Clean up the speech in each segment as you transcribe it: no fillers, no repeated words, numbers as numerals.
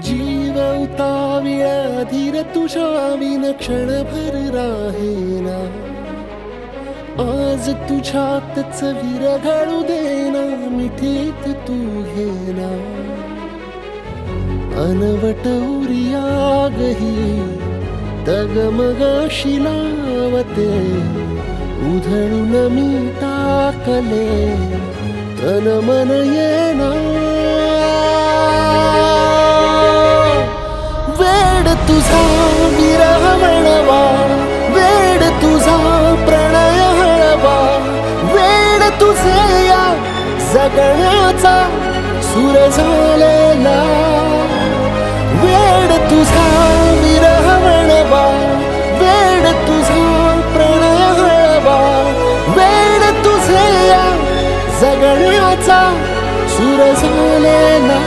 जीव उताविळा धीर तुझ्या विन क्षणभर राहेना. आज तुझ्यातच विरघळू देना, मिठीत तू घेना. अनवट उरियागही डगमगाशी लावते, उधळून मी टाकले तन मन येना. वेड तुझा विरह वळवा, वेड तुझा प्रणय हळवा. वेड तुझे या जगण्याचा सूर झालेला. वेड तुझा विरह वळवा, वेड तुझा प्रणय हळवा. वेड तुझे या जगण्याचा सूर झालेला.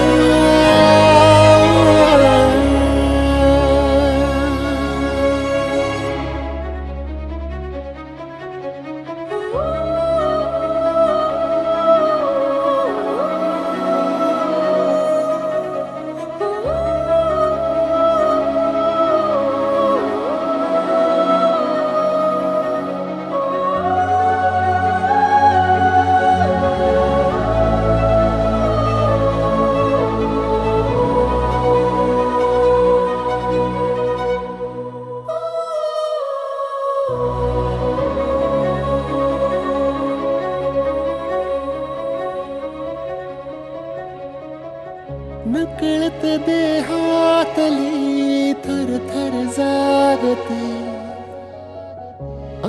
नकळत देहातली थर थर जागते,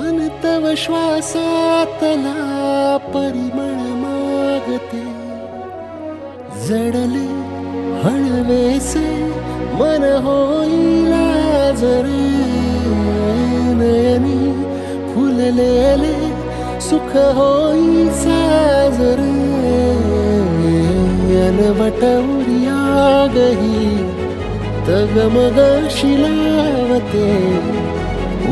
अनतव श्वासातला परिमळ मागते. जडले हळवेसे मन होईला जरे, नयनी फुललेले सुख होई साजरे. अनवट उरियागही डगमगाशी लावते,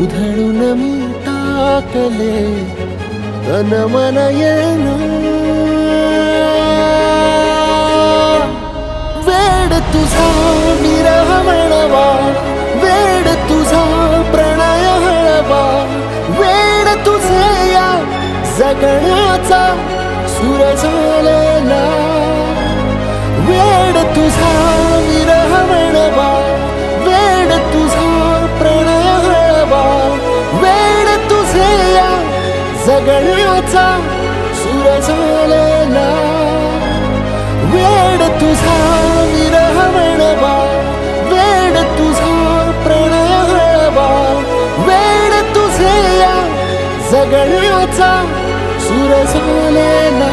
उधळून मी टाकले तन मन येना. वेड तुझा विरह वळवा, वेड तुझा प्रणय हळवा. वेड तुझे या जगण्याचा सूर झालेला. वेड तुझा विरह वळवा, वेड तुझा प्रणय हळवा. वेड तुझे या जगण्याचा सूर झालेला. वेड तुझा विरह वळवा, वेड तुझा प्रणय हळवा. वेड तुझे या जगण्याचा सूर झालेला.